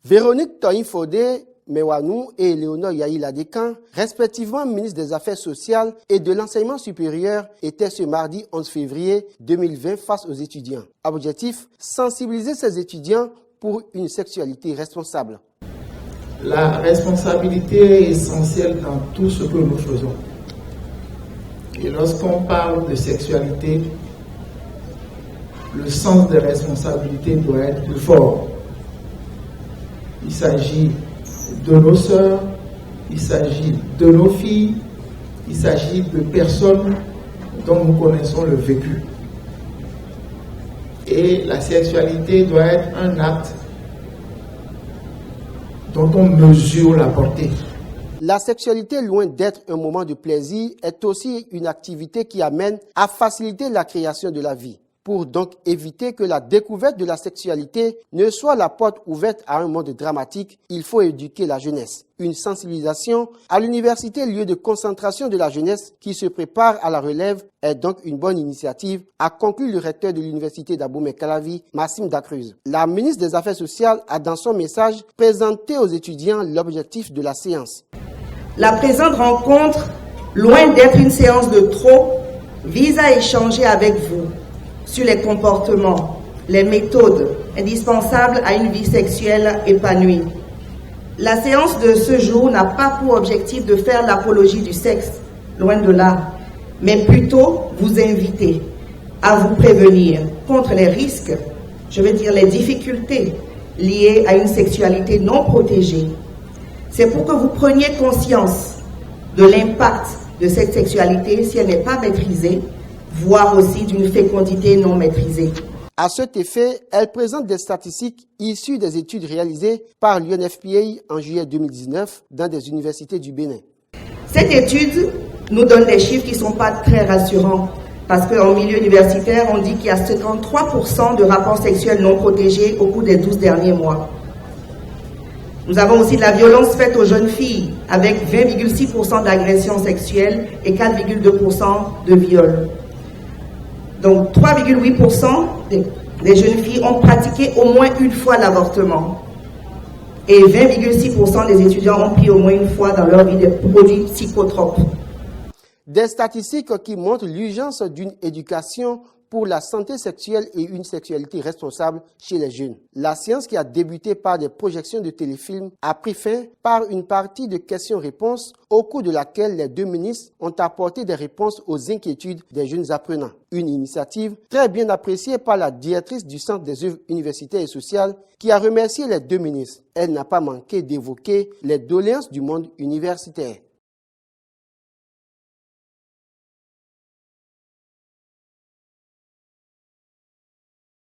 Véronique Toyin-Fodé Mewanou et Léonore Yahi-Ladekan, respectivement ministres des Affaires sociales et de l'enseignement supérieur, étaient ce mardi 11 février 2020 face aux étudiants. Objectif, sensibiliser ces étudiants pour une sexualité responsable. La responsabilité est essentielle dans tout ce que nous faisons. Et lorsqu'on parle de sexualité, le sens des responsabilités doit être plus fort. Il s'agit de nos sœurs, il s'agit de nos filles, il s'agit de personnes dont nous connaissons le vécu. Et la sexualité doit être un acte dont on mesure la portée. La sexualité, loin d'être un moment de plaisir, est aussi une activité qui amène à faciliter la création de la vie. Pour donc éviter que la découverte de la sexualité ne soit la porte ouverte à un monde dramatique, il faut éduquer la jeunesse. Une sensibilisation à l'université, lieu de concentration de la jeunesse qui se prépare à la relève, est donc une bonne initiative, a conclu le recteur de l'université d'Abomey-Calavi, Massim Dacruz. La ministre des Affaires sociales a dans son message présenté aux étudiants l'objectif de la séance. La présente rencontre, loin d'être une séance de trop, vise à échanger avec vous sur les comportements, les méthodes indispensables à une vie sexuelle épanouie. La séance de ce jour n'a pas pour objectif de faire l'apologie du sexe, loin de là, mais plutôt vous inviter à vous prévenir contre les risques, je veux dire les difficultés liées à une sexualité non protégée. C'est pour que vous preniez conscience de l'impact de cette sexualité si elle n'est pas maîtrisée, voire aussi d'une fécondité non maîtrisée. À cet effet, elle présente des statistiques issues des études réalisées par l'UNFPA en juillet 2019 dans des universités du Bénin. Cette étude nous donne des chiffres qui ne sont pas très rassurants parce qu'en milieu universitaire, on dit qu'il y a 53% de rapports sexuels non protégés au cours des 12 derniers mois. Nous avons aussi de la violence faite aux jeunes filles avec 20,6% d'agressions sexuelles et 4,2% de viols. Donc 3,8% des jeunes filles ont pratiqué au moins une fois l'avortement. Et 20,6% des étudiants ont pris au moins une fois dans leur vie des produits psychotropes. Des statistiques qui montrent l'urgence d'une éducation pour la santé sexuelle et une sexualité responsable chez les jeunes. La séance, qui a débuté par des projections de téléfilms, a pris fin par une partie de questions-réponses au cours de laquelle les deux ministres ont apporté des réponses aux inquiétudes des jeunes apprenants. Une initiative très bien appréciée par la directrice du Centre des œuvres universitaires et sociales qui a remercié les deux ministres. Elle n'a pas manqué d'évoquer les doléances du monde universitaire.